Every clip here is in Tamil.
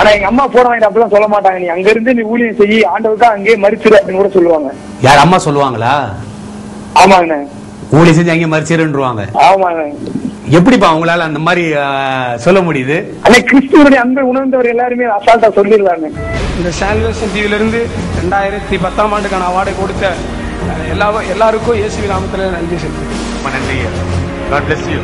ஆனா எங்க அம்மா போட வாங்கிட்டு அப்படிலாம் சொல்ல மாட்டாங்க. நீ அங்க இருந்து நீ ஊழியம் செய்யி ஆண்டவருக்கா அங்கேயே மறிச்சிரு அப்படின்னு கூட சொல்லுவாங்க. யார் அம்மா சொல்லுவாங்களா? ஆமாங்கண்ணே. ஊழியம் செஞ்சு அங்கே மறிச்சிருன்றுவாங்க. ஆமாங்க. எப்படிப்பா உங்களால அந்த மாதிரி சொல்ல முடியுது? ஆனா கிறிஸ்துவனுடைய அன்பை உணர்ந்தவர் எல்லாருமே அசால்ட்டா சொல்லிடலாங்க. இந்த சால்வேஷன் டிவில இருந்து 2010ஆம் ஆண்டுக்கான அவார்டை கொடுத்த எல்லாருக்கும் இயேசுவின் நாமத்தில் நன்றி சொல்றேன். நன்றி. God bless you.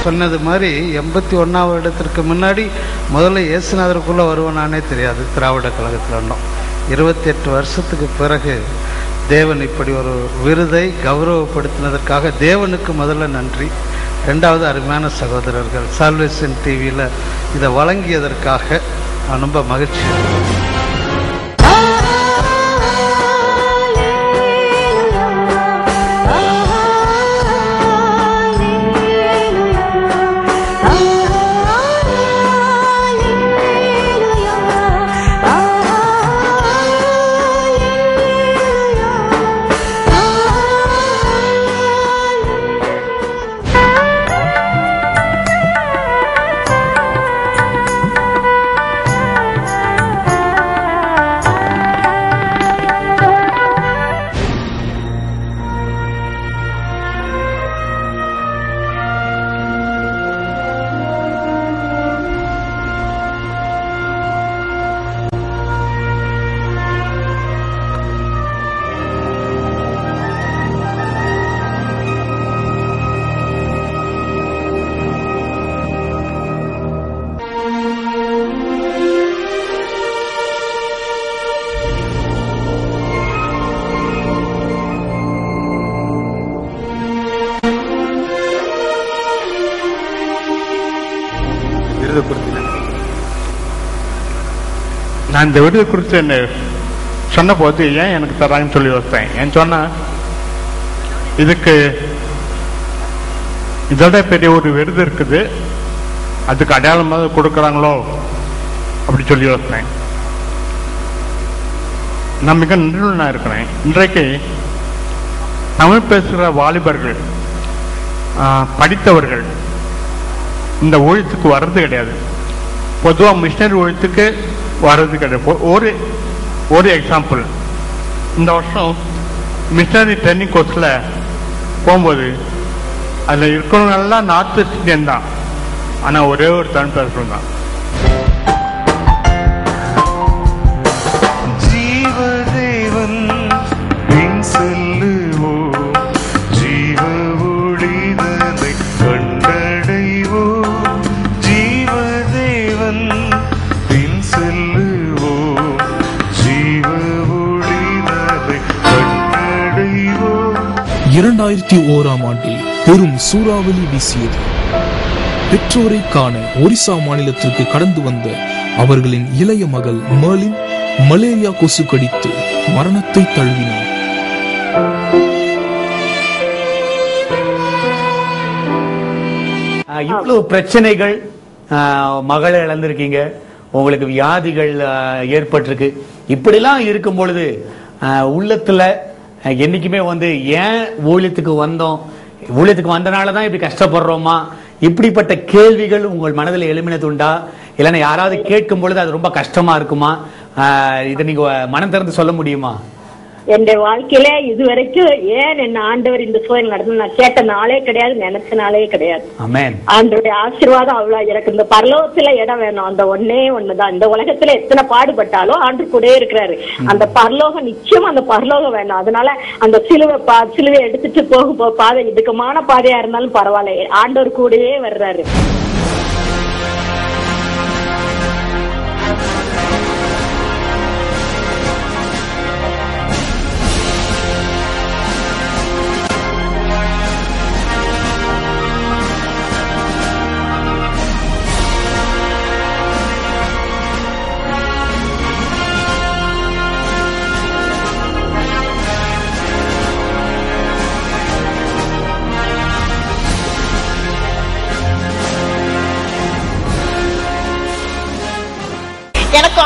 சொன்னது மாதிரி 81ஆம் வருடத்திற்கு முன்னாடி முதல்ல இயேசுநாதருக்குள்ளே வருவேனானே தெரியாது. திராவிட கழகத்தில் இருந்தோம். 28 வருஷத்துக்கு பிறகு தேவன் இப்படி ஒரு விருதை கௌரவப்படுத்தினதற்காக தேவனுக்கு முதல்ல நன்றி. ரெண்டாவது அருமையான சகோதரர்கள் சால்வேஷன் டிவியில் இதை வழங்கியதற்காக ரொம்ப மகிழ்ச்சி. நான் இந்த விருது குறித்து என்ன சொன்ன போது ஏன் எனக்கு தராங்கன்னு சொல்லி யோசித்தேன். ஏன் சொன்னா இதுக்கு இதோட பெரிய ஒரு விருது இருக்குது, அதுக்கு அடையாளமாக கொடுக்குறாங்களோ அப்படி சொல்லி யோசித்தேன். நான் மிக நன்றியுள்ளனா இருக்கிறேன். இன்றைக்கு தமிழ் பேசுகிற வாலிபர்கள், படித்தவர்கள் இந்த ஊழியத்துக்கு வர்றது கிடையாது. பொதுவாக மிஷனரி ஊழியத்துக்கு வர்றது கிடையாது. ஒரு எக்ஸாம்பிள், இந்த வருஷம் மிஷனரி ட்ரைனிங் கோர்ஸில் போகும்போது அதில் இருக்கிறவங்கெல்லாம் நார்த் வெஸ்ட் இந்தியன் தான். ஆனால் ஒரே ஒரு தமிழ் பேசுகிறோம் தான். ஜீவதேவன் பின் செல்லுவோ, ஜீவ ஒளிதனை கண்டடைவோ. ஜீவதேவன் பின் செல்லுவோ, ஜீவ ஒளிதனை கண்டடைவோ. 2001ஆம் ஆண்டில் பெரும் சூறாவளி வீசியது. பெற்றோரை காண ஒரிசா மாநிலத்திற்கு கடந்து வந்த அவர்களின் இளைய மகள் மேர்லின் மலேரியா கொசு கடித்து மரணத்தை தழுவினார். இவ்வளவு பிரச்சனைகள், மகளை இழந்திருக்கீங்க, உங்களுக்கு வியாதிகள் ஏற்பட்டிருக்கு. இப்படிலாம் இருக்கும் பொழுது உள்ளத்துல என்னைக்குமே ஏன் ஊழியத்துக்கு வந்தோம், ஊழியத்துக்கு வந்தனாலதான் இப்படி கஷ்டப்படுறோமா, இப்படிப்பட்ட கேள்விகள் உங்கள் மனதில் எழுமினது உண்டா? இல்லைன்னா யாராவது கேட்கும் பொழுது அது ரொம்ப கஷ்டமா இருக்குமா? இதை நீங்க மனம் திறந்து சொல்ல முடியுமா? என் வாழ்க்கையில இதுவரைக்கும் ஏன் என்ன ஆண்டவர் இந்த சூழல் நடந்து நான் கேட்ட நாளே கிடையாது, நினைச்ச நாளே கிடையாது. ஆண்டவருடைய ஆசீர்வாதம் அவ்வளவு. எனக்கு இந்த பரலோகத்துல இடம் வேணும், அந்த ஒன்னே ஒண்ணுதான். இந்த உலகத்துல எத்தனை பாடுபட்டாலும் ஆண்டு கூட இருக்கிறாரு. அந்த பரலோகம் நிச்சயம், அந்த பரலோகம் வேணும். அதனால அந்த சிலுவை எடுத்துட்டு போகும் பாதை இடுக்கமான பாதையா இருந்தாலும் பரவாயில்ல, ஆண்டவர் கூடவே வர்றாரு.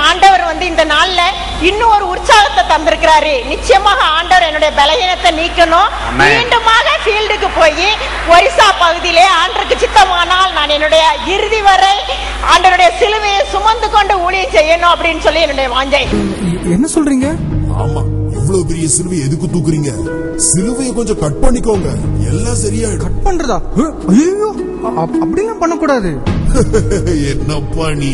ஆண்டவர் இந்த நாள்ல இன்னும் ஒரு உற்சாகத்தை தந்திருக்கிறாரு. நிச்சயமாக ஆண்டவர் என்னுடைய பலகீனத்தை நீக்கணும். மீண்டுமாக ஃபீல்டுக்கு போய் ஒரிசா பகுதியிலே ஆண்டருக்கு சித்தமானால் நான் என்னுடைய இறுதி வரை ஆண்டவருடைய சிலுவையை சுமந்து கொண்டு ஊழியம் செய்யணும் அப்படின்னு சொல்லி என்னுடைய வாஞ்சை. என்ன சொல்றீங்க? ஆமா, இவ்வளவு பெரிய சிலுவை எதுக்கு தூக்குறீங்க? சிலுவையை கொஞ்சம் கட் பண்ணிக்கோங்க, எல்லாம் சரியாயிடும். கட் பண்றதா? ஐயோ, அப்படிலாம் பண்ணக்கூடாது. என்னப்பா நீ?